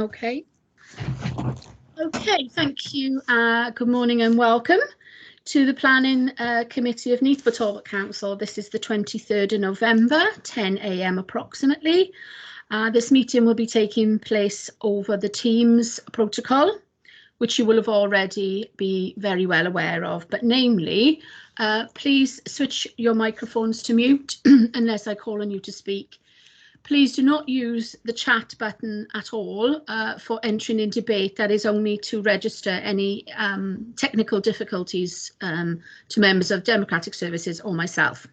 Okay. Okay, thank you. Good morning and welcome to the Planning Committee of Neath for Talbot Council. This is the 23rd of November, 10 a.m. approximately. This meeting will be taking place over the Teams protocol, which you will have already be very well aware of, but namely, please switch your microphones to mute unless I call on you to speak. Please do not use the chat button at all for entering in debate. That is only to register any technical difficulties to members of Democratic Services or myself.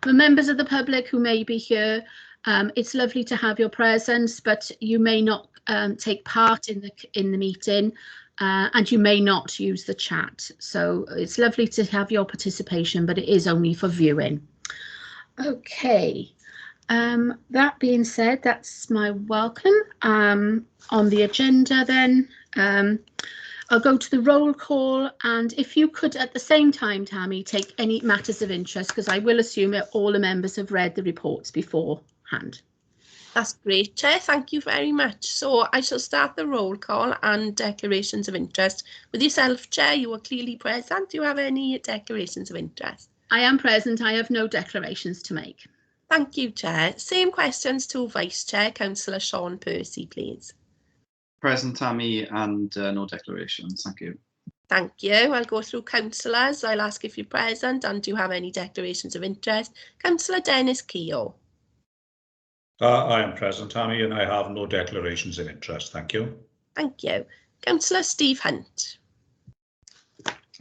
For members of the public who may be here, it's lovely to have your presence, but you may not take part in the meeting and you may not use the chat. So it's lovely to have your participation, but it is only for viewing. Okay. That being said, that's my welcome. On the agenda then, I'll go to the roll call, and if you could at the same time, Tammy, take any matters of interest, because I will assume that all the members have read the reports beforehand. That's great, Chair. Thank you very much. So I shall start the roll call and declarations of interest. With yourself, Chair, you were clearly present. Do you have any declarations of interest? I am present. I have no declarations to make. Thank you, Chair. Same questions to Vice Chair, Councillor Sean Percy, please. Present, Tammy, and no declarations. Thank you. Thank you. I'll go through councillors. I'll ask if you're present and do you have any declarations of interest. Councillor Dennis Keogh. I am present, Tammy, and I have no declarations of interest. Thank you. Thank you. Councillor Steve Hunt.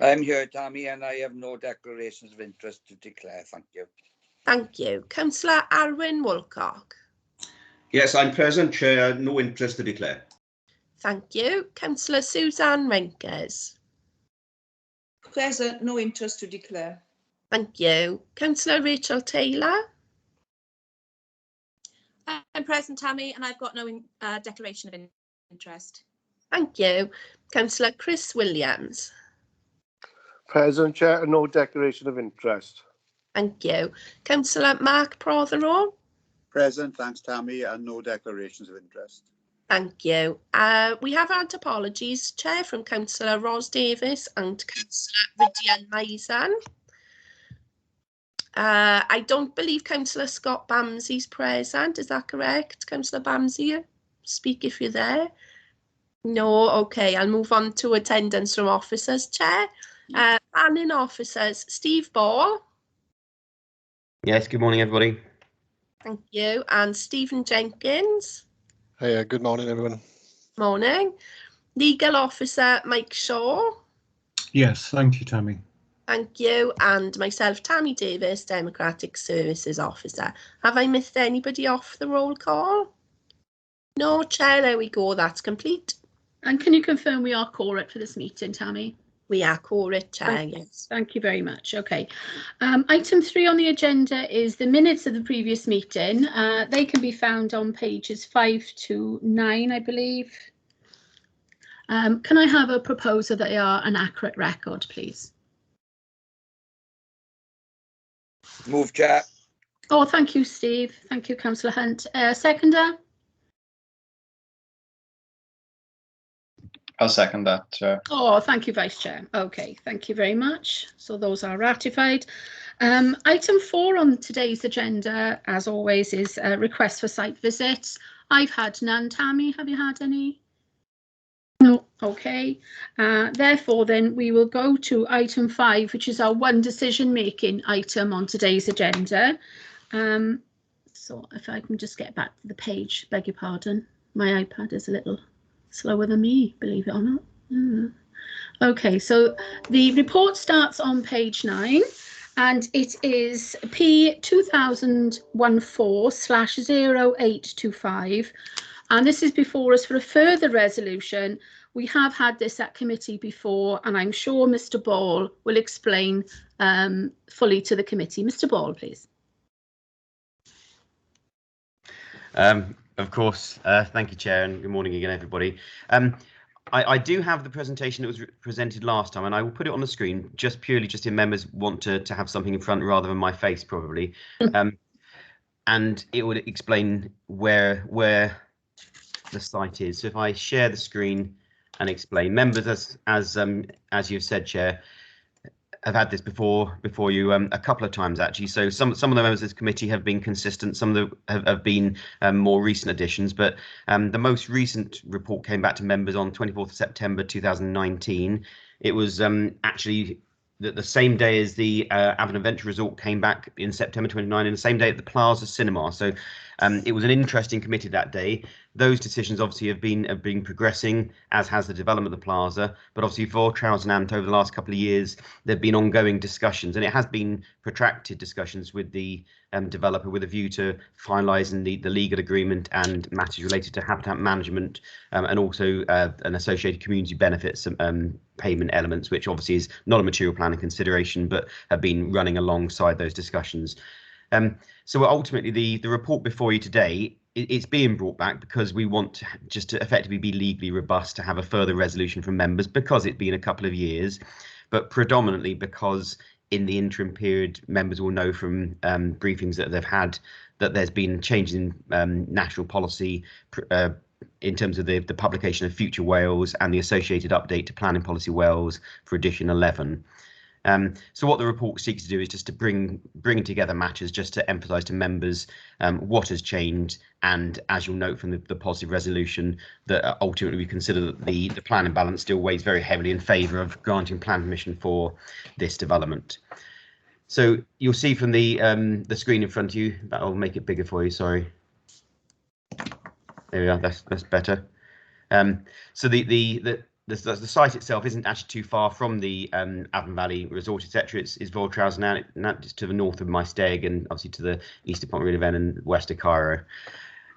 I'm here, Tammy, and I have no declarations of interest to declare. Thank you. Thank you. Councillor Arwyn Woolcock. Yes, I'm present, Chair. No interest to declare. Thank you. Councillor Suzanne Renkers. Present, no interest to declare. Thank you. Councillor Rachel Taylor. I'm present, Tammy, and I've got no declaration of interest. Thank you. Councillor Chris Williams. Present, Chair, and no declaration of interest. Thank you. Councillor Mark Prothero. Present, thanks, Tammy, and no declarations of interest. Thank you. We have had apologies, Chair, from Councillor Ros Davis and Councillor Rydian Maizan. I don't believe Councillor Scott Bamsey's present. Is that correct, Councillor Bamsey? Speak if you're there. No, okay. I'll move on to attendance from officers, Chair. Planning officers, Steve Ball. Yes, good morning, everybody. Thank you. And Stephen Jenkins. Hey, good morning, everyone. Morning. Legal officer, Mike Shaw. Yes, thank you, Tammy. Thank you. And myself, Tammy Davis, Democratic Services Officer. Have I missed anybody off the roll call? No, Chair, there we go. That's complete. And can you confirm we are quorate for this meeting, Tammy? We are quorate, Chair, yes. Thank you very much. Okay. Item 3 on the agenda is the minutes of the previous meeting. They can be found on pages 5 to 9, I believe. Can I have a proposal that they are an accurate record, please? Move, Chair. Oh, thank you, Steve. Thank you, Councillor Hunt. Seconder? I'll second that, Chair. Oh, thank you, Vice Chair. Okay, thank you very much. So those are ratified. Item 4 on today's agenda, as always, is a request for site visits. I've had none. Tammy, have you had any? No. Okay. Therefore, then we will go to item 5, which is our one decision-making item on today's agenda. So if I can just get back to the page, beg your pardon. My iPad is a little slower than me, believe it or not. Okay, so the report starts on page 9 and it is P 2014/0825, and this is before us for a further resolution. We have had this at committee before, and I'm sure Mr. Ball will explain fully to the committee. Mr. Ball, please. Of course. Thank you, Chair, and good morning again, everybody. I do have the presentation that was presented last time, and I will put it on the screen just purely if members want to have something in front rather than my face, probably. And it would explain where the site is. So if I share the screen and explain, members, as you've said, Chair, have had this before you a couple of times actually. So some of the members of this committee have been consistent. Some of them have been more recent additions, but the most recent report came back to members on 24th of September 2019. It was actually the same day as the Avon Adventure Resort came back in September 29, and the same day at the Plaza Cinema. So it was an interesting committee that day. Those decisions obviously have been progressing, as has the development of the plaza. But obviously for Trowers and Ant over the last couple of years, there've been ongoing discussions, and it has been protracted discussions with the developer with a view to finalising the legal agreement and matters related to habitat management and also an associated community benefits payment elements, which obviously is not a material planning consideration, but have been running alongside those discussions. So ultimately, the report before you today, it's being brought back because we want just to effectively be legally robust, to have a further resolution from members, because it's been a couple of years, but predominantly because in the interim period, members will know from briefings that they've had that there's been changes in national policy in terms of the publication of Future Wales and the associated update to Planning Policy Wales for edition 11. So what the report seeks to do is just to bring together matters, just to emphasise to members what has changed, and as you'll note from the positive resolution, that ultimately we consider that the planning balance still weighs very heavily in favour of granting plan permission for this development. So you'll see from the screen in front of you, that'll make it bigger for you, sorry. There we are, that's better. So the site itself isn't actually too far from the Avon Valley Resort, etc. It's Trowers and Ant, just to the north of Maesteg, and obviously to the east of Pont-Rhydyfen and west of Cairo.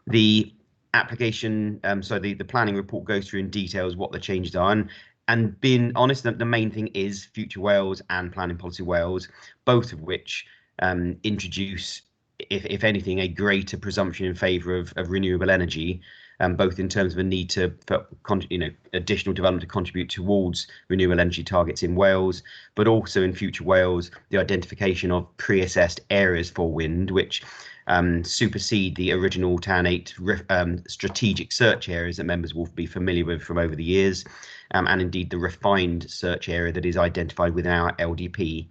The application, so the planning report goes through in details what the changes are, and being honest, the main thing is Future Wales and Planning Policy Wales, both of which introduce, if anything, a greater presumption in favour of renewable energy. Both in terms of a need for additional development to contribute towards renewable energy targets in Wales, but also in Future Wales, the identification of pre-assessed areas for wind, which supersede the original Town 8 strategic search areas that members will be familiar with from over the years, and indeed the refined search area that is identified within our LDP.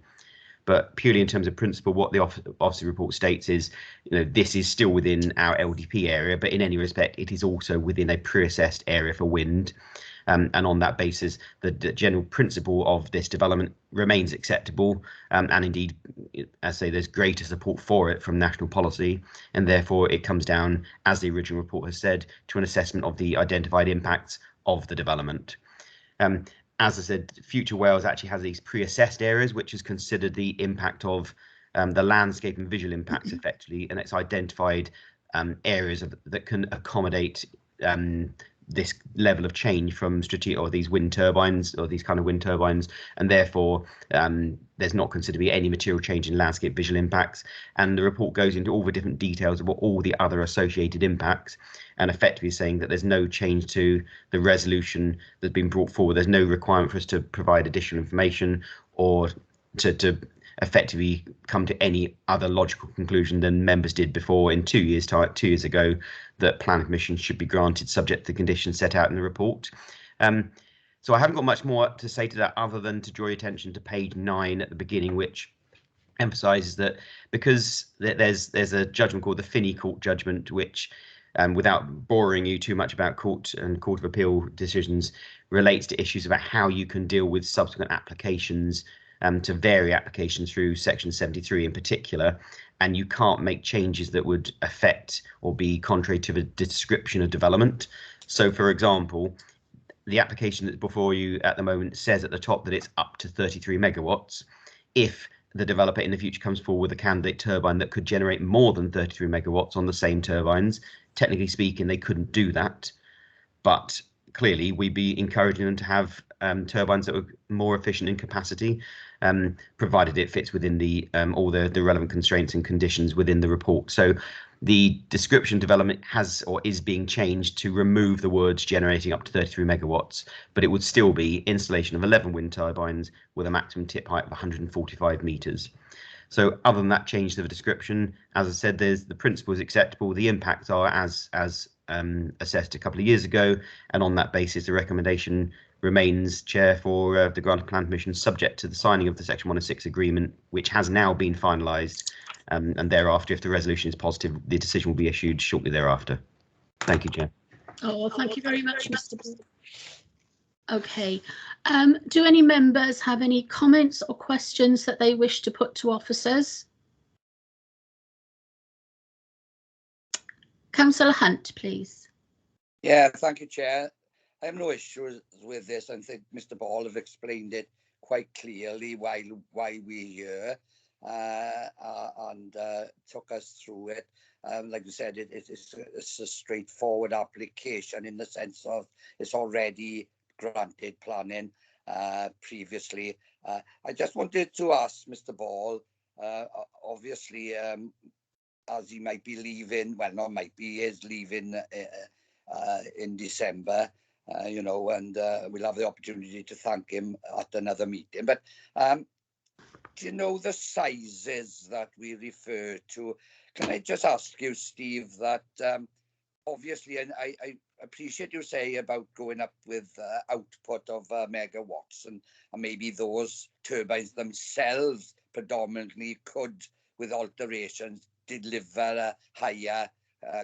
But purely in terms of principle, what the Officer report states is, this is still within our LDP area, but in any respect, it is also within a pre-assessed area for wind. And on that basis, the general principle of this development remains acceptable. And indeed, as I say, there's greater support for it from national policy. And therefore, it comes down, as the original report has said, to an assessment of the identified impacts of the development. As I said, Future Wales actually has these pre-assessed areas, which is considered the impact of the landscape and visual impacts effectively, and it's identified areas that can accommodate this level of change from strategic or these wind turbines or these kind of wind turbines, and therefore there's not considered to be any material change in landscape visual impacts. And the report goes into all the different details of what all the other associated impacts, and effectively saying that there's no change to the resolution that's been brought forward. There's no requirement for us to provide additional information or to effectively come to any other logical conclusion than members did before in 2 years' time, 2 years ago, that planning permission should be granted subject to the conditions set out in the report. So I haven't got much more to say to that other than to draw your attention to page 9 at the beginning, which emphasises that because there's a judgment called the Finney Court judgment, which, without boring you too much about Court of Appeal decisions, relates to issues about how you can deal with subsequent applications to vary applications through Section 73 in particular, and you can't make changes that would affect or be contrary to the description of development. So, for example, the application that's before you at the moment says at the top that it's up to 33 megawatts. If the developer in the future comes forward with a candidate turbine that could generate more than 33 megawatts on the same turbines, technically speaking, they couldn't do that. But clearly, we'd be encouraging them to have turbines that were more efficient in capacity, provided it fits within the all the relevant constraints and conditions within the report. So the description development has or is being changed to remove the words generating up to 33 megawatts, but it would still be installation of 11 wind turbines with a maximum tip height of 145 meters. So other than that change to the description, as I said, the principle is acceptable. The impacts are as assessed a couple of years ago, and on that basis the recommendation remains, Chair, for the grant of plan permission subject to the signing of the Section 106 agreement, which has now been finalised, and thereafter, if the resolution is positive, the decision will be issued shortly thereafter. Thank you, Chair. Oh, thank you very much, Mr. Ball. Okay, do any members have any comments or questions that they wish to put to officers? Councillor Hunt, please. Yeah, thank you, Chair. I have no issues with this. I think Mr. Ball have explained it quite clearly why we're here, and took us through it. Like you said, it's a straightforward application in the sense of it's already granted planning previously. I just wanted to ask Mr. Ball, obviously, as he might be leaving, well, not might be, he is leaving in December, you know, and we'll have the opportunity to thank him at another meeting. But do you know the sizes that we refer to? Can I just ask you, Steve, that obviously, and I appreciate you say about going up with output of megawatts, and maybe those turbines themselves predominantly could, with alterations, deliver a higher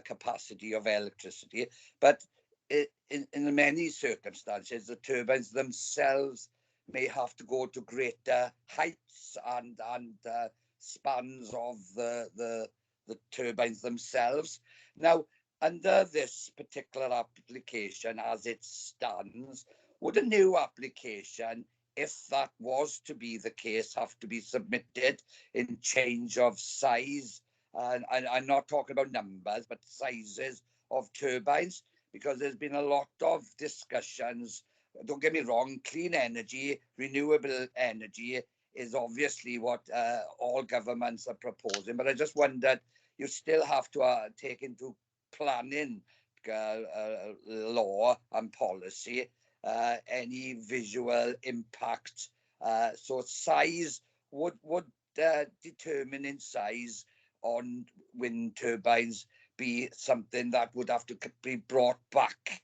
capacity of electricity. But in many circumstances, the turbines themselves may have to go to greater heights and spans of the turbines themselves. Now, under this particular application as it stands, would a new application, if that was to be the case, have to be submitted in change of size? And I'm not talking about numbers, but sizes of turbines, because there's been a lot of discussions. Don't get me wrong, clean energy, renewable energy is obviously what all governments are proposing. But I just wondered, you still have to take into planning law and policy any visual impact. So size, would determining size on wind turbines be something that would have to be brought back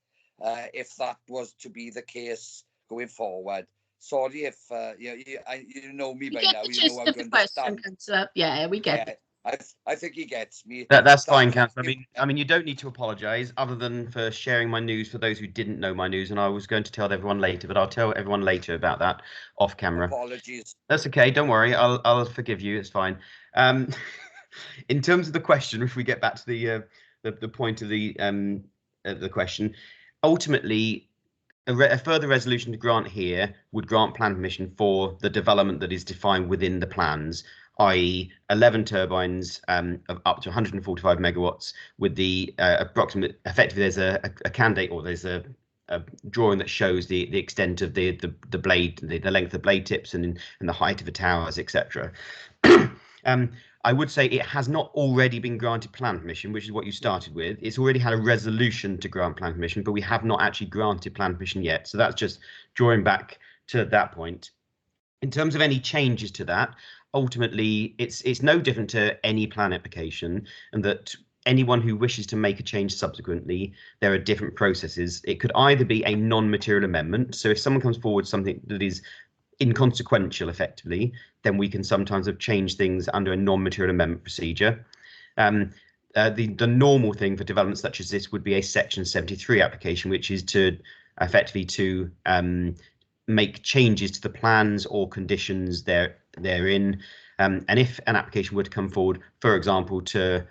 if that was to be the case going forward? Sorry if you know me by now, you know how to understand. Yeah, we get it. I think he gets me. That's fine, Councillor. I mean, you don't need to apologise, other than for sharing my news for those who didn't know my news, and I was going to tell everyone later, but I'll tell everyone later about that off camera. Apologies. That's okay. Don't worry. I'll forgive you. It's fine. In terms of the question, if we get back to the point of the question, ultimately, a further resolution to grant here would grant plan permission for the development that is defined within the plans, i.e. 11 turbines of up to 145 megawatts with the approximate, effectively there's a candidate, or there's a drawing that shows the extent of the blade, the length of blade tips and the height of the towers, etc. I would say it has not already been granted plan permission, which is what you started with. It's already had a resolution to grant plan permission, but we have not actually granted plan permission yet. So that's just drawing back to that point. In terms of any changes to that, ultimately, it's no different to any plan application, and that anyone who wishes to make a change subsequently, there are different processes. It could either be a non-material amendment. So if someone comes forward something that is inconsequential, effectively, then we can sometimes have changed things under a non-material amendment procedure. The normal thing for developments such as this would be a Section 73 application, which is to effectively to make changes to the plans or conditions therein. And if an application were to come forward, for example, to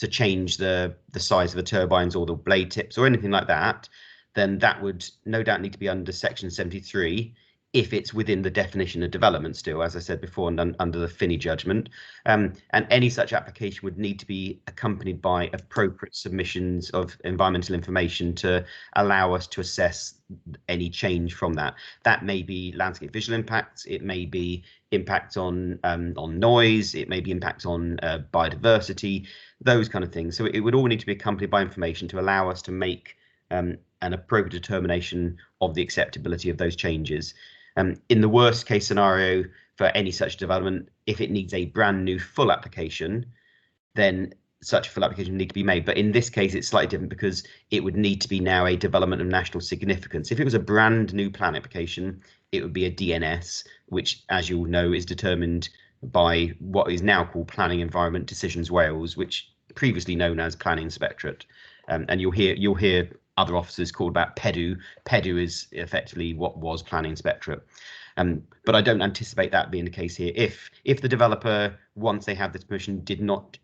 change the size of the turbines or the blade tips or anything like that, then that would no doubt need to be under Section 73. If it's within the definition of development still, as I said before, and under the Finney judgment. And any such application would need to be accompanied by appropriate submissions of environmental information to allow us to assess any change from that. That may be landscape visual impacts, it may be impacts on noise, it may be impacts on biodiversity, those kind of things. So it would all need to be accompanied by information to allow us to make an appropriate determination of the acceptability of those changes. In the worst case scenario for any such development, if it needs a brand new full application, then such a full application would need to be made. But in this case, it's slightly different because it would need to be now a development of national significance. If it was a brand new plan application, it would be a DNS, which, as you'll know, is determined by what is now called Planning Environment Decisions Wales, which previously known as Planning Inspectorate. And you'll hear other officers called about PEDU. PEDU is effectively what was Planning Inspectorate. But I don't anticipate that being the case here. If the developer, once they have this permission, did not,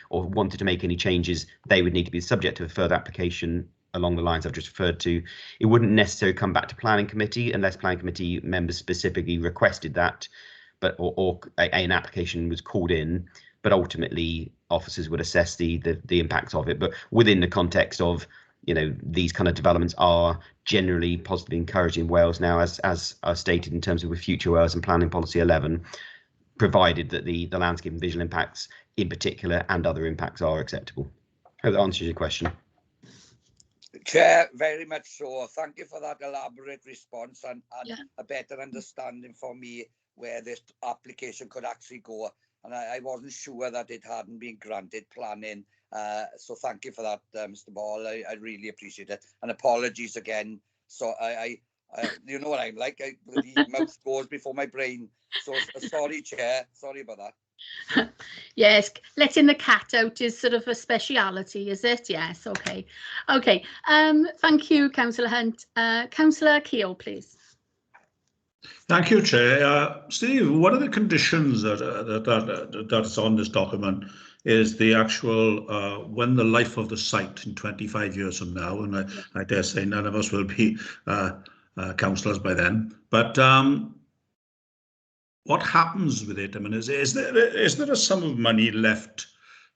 or wanted to make any changes, they would need to be subject to a further application along the lines I've just referred to. It wouldn't necessarily come back to Planning Committee unless Planning Committee members specifically requested that, but or an application was called in. But ultimately, officers would assess the impacts of it. But within the context of, these kind of developments are generally positively encouraged in Wales now, as stated in terms of with Future Wales and Planning Policy 11, provided that the landscape and visual impacts in particular and other impacts are acceptable. Hope that answers your question. Chair, very much so. Thank you for that elaborate response and a better understanding for me where this application could actually go. And I wasn't sure that it hadn't been granted planning. So thank you for that, Mr. Ball. I really appreciate it. And apologies again. So I you know what I'm like. The mouth goes before my brain. So sorry, Chair. Sorry about that. Yes, letting the cat out is sort of a speciality, is it? Yes, okay. Okay, thank you, Councillor Hunt. Councillor Keogh, please. Thank you, Chair. Steve, one of the conditions that's on this document is the actual when the life of the site in 25 years from now, and I dare say none of us will be councillors by then, but what happens with it? I mean, is there a sum of money left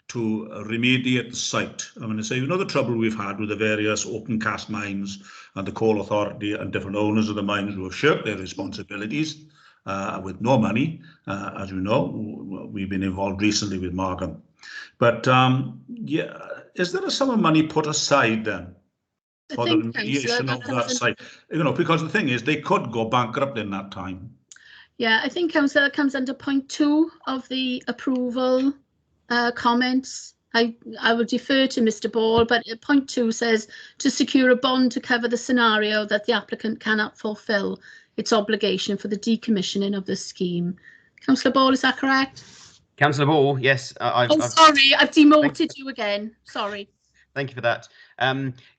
to remediate the site? I mean, so the trouble we've had with the various open cast mines and the coal authority and different owners of the mines who have shirked their responsibilities with no money. As you know, we've been involved recently with Markham. But is there a sum of money put aside then for the remediation of that site? Because the thing is, they could go bankrupt in that time. Yeah, I think, Councillor, that comes under point 2 of the approval comments. I would defer to Mr. Ball, but point 2 says to secure a bond to cover the scenario that the applicant cannot fulfil its obligation for the decommissioning of the scheme. Councillor Ball, is that correct? Councillor Ball, yes. Sorry, I've demoted you again. Sorry. Thank you for that.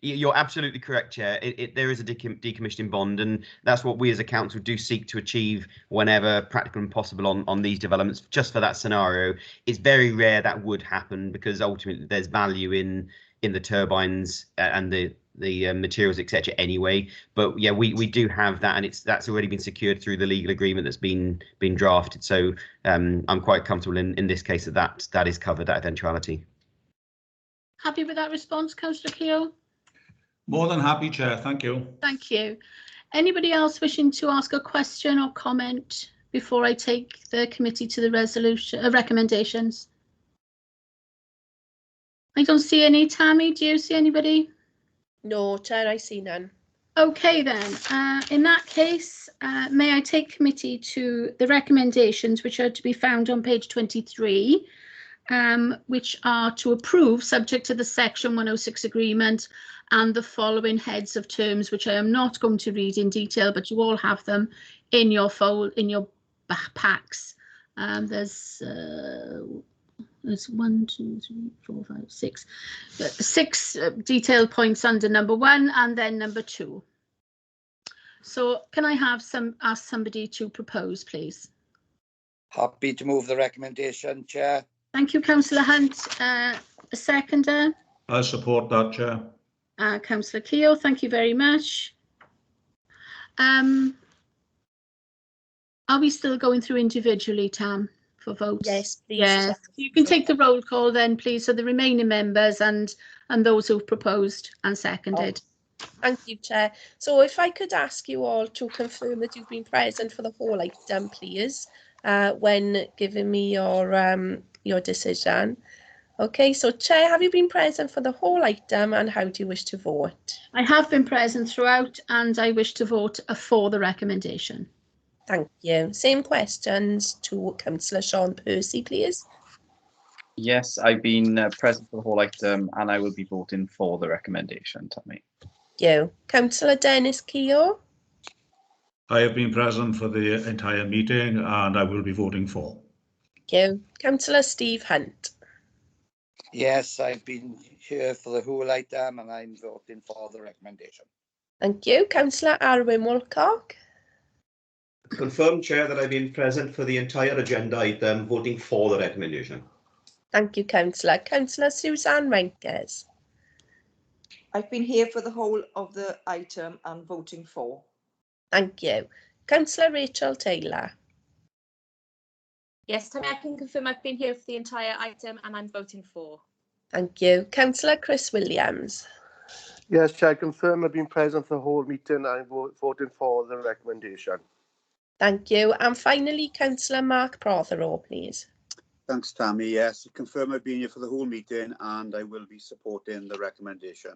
You're absolutely correct, Chair. There is a decommissioning bond, and that's what we as a council do seek to achieve whenever practical and possible on these developments. Just for that scenario, it's very rare that would happen because ultimately there's value in the turbines and the materials, etc. Anyway, but yeah, we do have that, and that's already been secured through the legal agreement that's been drafted. So I'm quite comfortable in this case that is covered, that eventuality. Happy with that response, Councillor Keogh? More than happy, Chair. Thank you. Thank you. Anybody else wishing to ask a question or comment before I take the committee to the resolution recommendations? I don't see any. Tammy, do you see anybody? No, Chair, I see none. Okay then, in that case, may I take committee to the recommendations which are to be found on page 23. Which are to approve subject to the section 106 agreement and the following heads of terms, which I am not going to read in detail, but you all have them in your packs. There's 1, 2, 3, 4, 5, 6. 6 detailed points under number 1 and then number 2. So can I have ask somebody to propose, please? Happy to move the recommendation, Chair. Thank you, Councillor Hunt. A seconder? I support that, Chair. Councillor Keogh, thank you very much. Are we still going through individually, Tam, for votes? Yes, please. Yes. You can take the roll call then, please, so the remaining members and those who've proposed and seconded. Thank you, Chair. So if I could ask you all to confirm that you've been present for the whole item, please, when giving me your decision. Okay, so Chair, have you been present for the whole item and how do you wish to vote? I have been present throughout and I wish to vote for the recommendation. Thank you. Same questions to Councillor Sean Percy, please. Yes, I've been present for the whole item and I will be voting for the recommendation, Tammy. Thank you. Councillor Dennis Keogh. I have been present for the entire meeting and I will be voting for. Thank you. Councillor Steve Hunt. Yes, I've been here for the whole item and I'm voting for the recommendation. Thank you. Councillor Arwyn Wilcock. Confirm, Chair, that I've been present for the entire agenda item, voting for the recommendation. Thank you, Councillor. Councillor Suzanne Renkes. I've been here for the whole of the item and voting for. Thank you. Councillor Rachel Taylor. Yes, Tammy, I can confirm I've been here for the entire item and I'm voting for. Thank you. Councillor Chris Williams. Yes, Chair, I confirm I've been present for the whole meeting and I'm voting for the recommendation. Thank you. And finally, Councillor Mark Prothero, please. Thanks, Tammy. Yes, confirm I've been here for the whole meeting and I will be supporting the recommendation.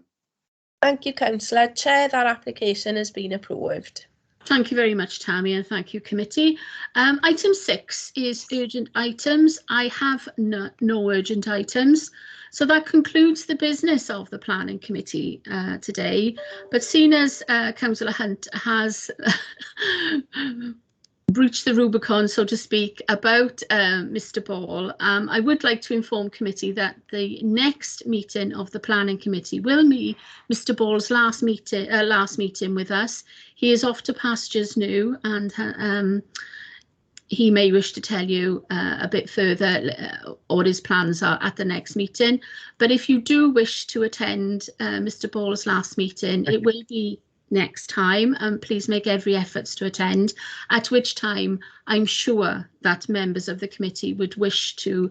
Thank you, Councillor. Chair, that application has been approved. Thank you very much, Tammy, and thank you, committee. Item 6 is urgent items. I have no urgent items. So that concludes the business of the planning committee today. But seeing as Councillor Hunt has breached the Rubicon, so to speak, about Mr. Ball, I would like to inform committee that the next meeting of the planning committee will be Mr. Ball's last meeting with us. He is off to pastures new, and he may wish to tell you a bit further what his plans are at the next meeting. But if you do wish to attend Mr. Ball's last meeting, it will be next time, and please make every effort to attend, at which time I'm sure that members of the committee would wish to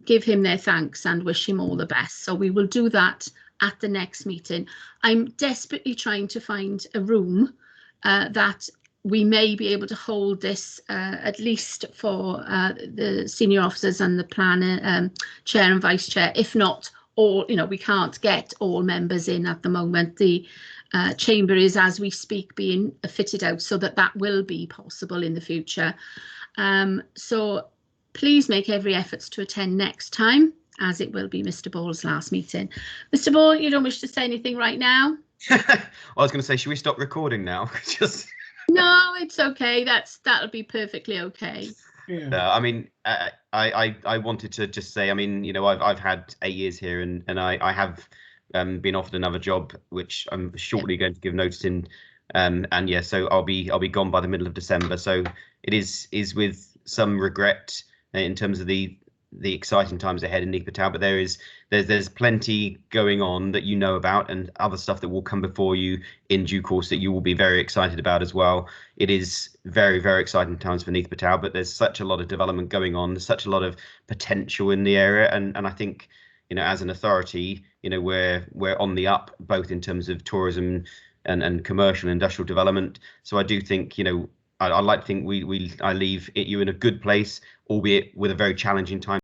give him their thanks and wish him all the best. So we will do that at the next meeting. I'm desperately trying to find a room that we may be able to hold this at least for the senior officers and the planner, chair and vice chair. If not all, we can't get all members in at the moment. The chamber is, as we speak, being fitted out so that will be possible in the future. So please make every effort to attend next time, as it will be Mr. Ball's last meeting. Mr. Ball, you don't wish to say anything right now? I was going to say, should we stop recording now? Just no, it's okay. That'll be perfectly okay. Yeah. no, I mean, I wanted to just say, I mean, I've had 8 years here, and I have been offered another job, which I'm shortly going to give notice in, and yeah, so I'll be gone by the middle of December. So it is with some regret in terms of the exciting times ahead in Neath Town, but there's plenty going on that about, and other stuff that will come before you in due course that you will be very excited about as well. It is very, very exciting times for Neath Town, but there's such a lot of development going on. There's such a lot of potential in the area, and I think as an authority, we're on the up, both in terms of tourism and commercial and industrial development. So I do think I like to think I leave you in a good place, albeit with a very challenging time.